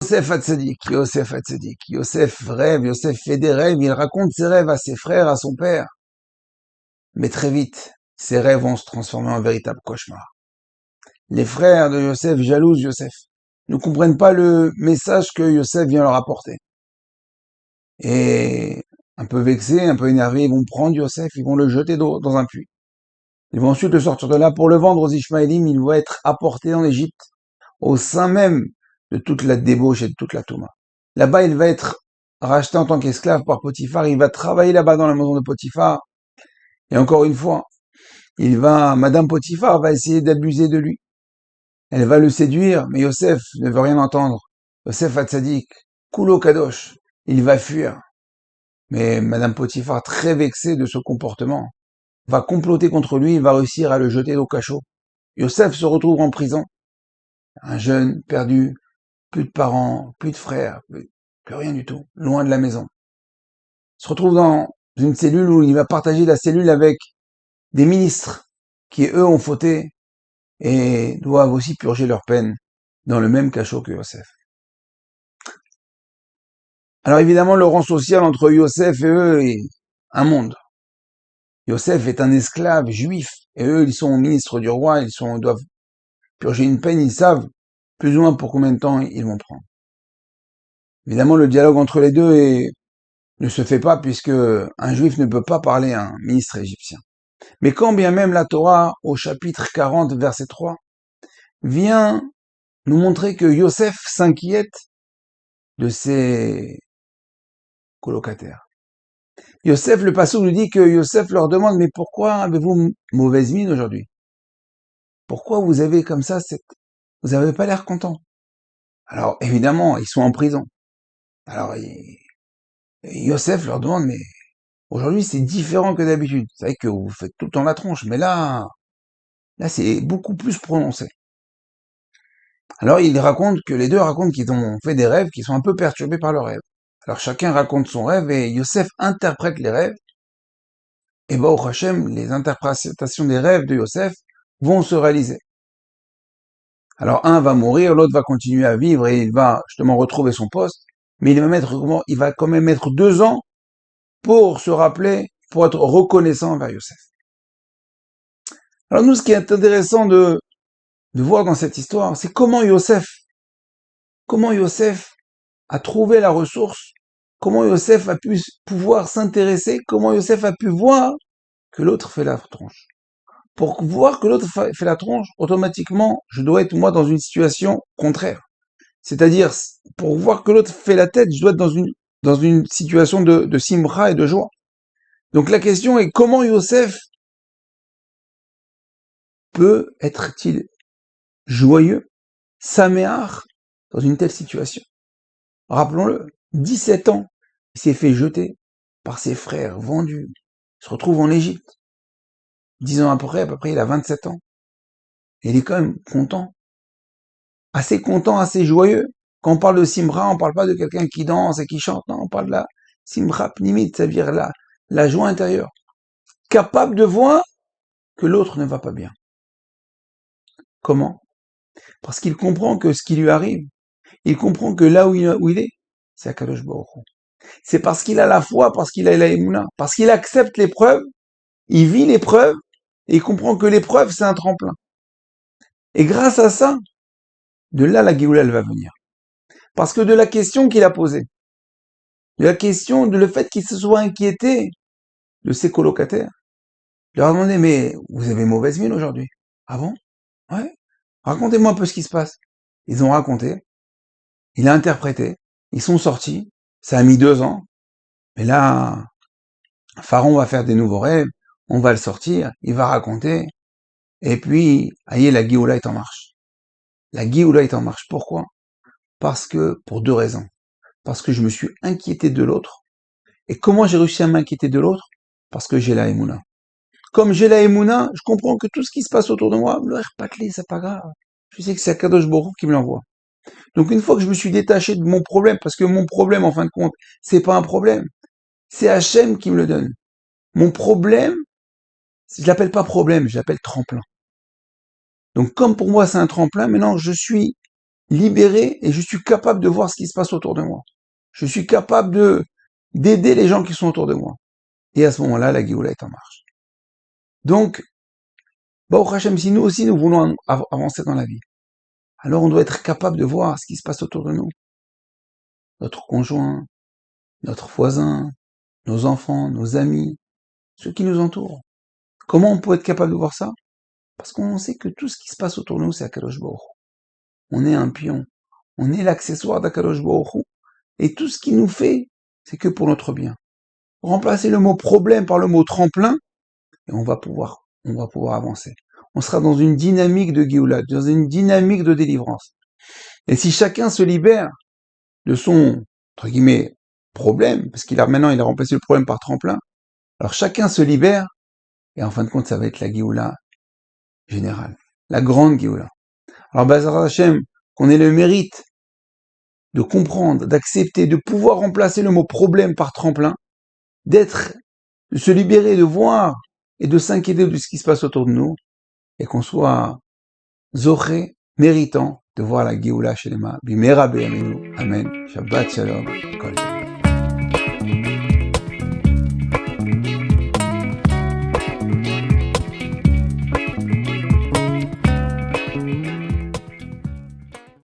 Yosef Hatzadik. Yosef rêve, Yosef fait des rêves, il raconte ses rêves à ses frères, à son père. Mais très vite, ces rêves vont se transformer en véritable cauchemar. Les frères de Yosef jalousent Yosef, ne comprennent pas le message que Yosef vient leur apporter. Et un peu vexés, un peu énervés, ils vont prendre Yosef, ils vont le jeter dans un puits. Ils vont ensuite le sortir de là pour le vendre aux Ishmaélim, il va être apporté en Égypte, au sein même de toute la débauche et de toute la touma. Là-bas, il va être racheté en tant qu'esclave par Potiphar, il va travailler là-bas dans la maison de Potiphar, et encore une fois, Madame Potiphar va essayer d'abuser de lui. Elle va le séduire, mais Yosef ne veut rien entendre. Yosef Hatzadik, Kulo Kadosh, il va fuir. Mais Madame Potiphar, très vexée de ce comportement, va comploter contre lui, il va réussir à le jeter au cachot. Yosef se retrouve en prison, un jeune perdu, plus de parents, plus de frères, plus rien du tout, loin de la maison. Il se retrouve dans une cellule où il va partager la cellule avec des ministres qui, eux, ont fauté et doivent aussi purger leur peine dans le même cachot que Yosef. Alors évidemment, le rang social entre Yosef et eux est un monde. Yosef est un esclave juif, et eux, ils sont ministres du roi, doivent purger une peine, ils savent plus ou moins pour combien de temps ils vont prendre. Évidemment, le dialogue entre les deux ne se fait pas puisque un juif ne peut pas parler à un ministre égyptien. Mais quand bien même la Torah, au chapitre 40, verset 3, vient nous montrer que Yosef s'inquiète de ses colocataires. Yosef, le passage nous dit que Yosef leur demande, mais pourquoi avez-vous mauvaise mine aujourd'hui? Pourquoi vous avez comme ça vous n'avez pas l'air content? Alors, évidemment, ils sont en prison. Alors, Yosef leur demande, mais aujourd'hui, c'est différent que d'habitude. Vous savez que vous faites tout le temps la tronche, mais là, c'est beaucoup plus prononcé. Alors, les deux racontent qu'ils ont fait des rêves qui sont un peu perturbés par leurs rêves. Alors, chacun raconte son rêve et Yosef interprète les rêves. Et au Hachem, les interprétations des rêves de Yosef vont se réaliser. Alors, un va mourir, l'autre va continuer à vivre et il va justement retrouver son poste, mais il va quand même mettre 2 ans pour se rappeler, pour être reconnaissant envers Yosef. Alors nous, ce qui est intéressant de voir dans cette histoire, c'est comment Yosef a trouvé la ressource, comment Yosef a pu pouvoir s'intéresser, comment Yosef a pu voir que l'autre fait la tronche. Pour voir que l'autre fait la tronche, automatiquement, je dois être moi dans une situation contraire. C'est-à-dire, pour voir que l'autre fait la tête, je dois être dans une situation de simra et de joie. Donc la question est comment Yosef peut être-il joyeux, saméar, dans une telle situation? Rappelons-le, 17 ans, il s'est fait jeter par ses frères, vendu, il se retrouve en Égypte. 10 ans après, à peu près, il a 27 ans. Et il est quand même content, assez joyeux. Quand on parle de simra, on parle pas de quelqu'un qui danse et qui chante, non, on parle de la simra pnimit, c'est-à-dire la joie intérieure. Capable de voir que l'autre ne va pas bien. Comment? Parce qu'il comprend que ce qui lui arrive, il comprend que là où il est, c'est Akadosh Baruch Hu. C'est parce qu'il a la foi, parce qu'il a la émouna, parce qu'il accepte l'épreuve, il vit l'épreuve, et il comprend que l'épreuve, c'est un tremplin. Et grâce à ça, de là, la Géoula, elle va venir. Parce que de la question qu'il a posée, de la question, de le fait qu'il se soit inquiété de ses colocataires, il leur a demandé, mais vous avez mauvaise mine aujourd'hui? Ah bon? Ouais. Racontez-moi un peu ce qui se passe. Ils ont raconté, il a interprété, ils sont sortis, ça a mis 2 ans, mais là, Pharaon va faire des nouveaux rêves, on va le sortir, il va raconter, et puis, aïe, la Géoula est en marche. La Géoula est en marche. Pourquoi? Pour 2 raisons. Parce que je me suis inquiété de l'autre. Et comment j'ai réussi à m'inquiéter de l'autre? Parce que j'ai la Emouna. Comme j'ai la Emouna, je comprends que tout ce qui se passe autour de moi, le Patli, c'est pas grave. Je sais que c'est Akadosh Baruch Hu qui me l'envoie. Donc une fois que je me suis détaché de mon problème, parce que mon problème, en fin de compte, c'est pas un problème. C'est Hachem qui me le donne. Mon problème, je l'appelle pas problème, je l'appelle tremplin. Donc comme pour moi c'est un tremplin, maintenant je suis libéré et je suis capable de voir ce qui se passe autour de moi. Je suis capable d'aider les gens qui sont autour de moi. Et à ce moment-là, la Géoula est en marche. Donc, Baruch Hashem, si nous aussi nous voulons avancer dans la vie, alors on doit être capable de voir ce qui se passe autour de nous. Notre conjoint, notre voisin, nos enfants, nos amis, ceux qui nous entourent. Comment on peut être capable de voir ça? Parce qu'on sait que tout ce qui se passe autour de nous, c'est Akadosh Baruch Hu. On est un pion. On est l'accessoire d'Akadosh Baruch Hu. Et tout ce qu'il nous fait, c'est que pour notre bien. Remplacer le mot problème par le mot tremplin, et on va pouvoir avancer. On sera dans une dynamique de Géoula, dans une dynamique de délivrance. Et si chacun se libère de son, entre guillemets, problème, parce qu'il a remplacé le problème par tremplin, alors chacun se libère, et en fin de compte, ça va être la Géoula générale, la grande Géoula. Alors, Bezrat Hashem, qu'on ait le mérite de comprendre, d'accepter, de pouvoir remplacer le mot problème par tremplin, de se libérer, de voir et de s'inquiéter de ce qui se passe autour de nous, et qu'on soit zoré, méritant de voir la Géoula Shelema, Bimera Beyamenu, Amen, Shabbat Shalom, Kol.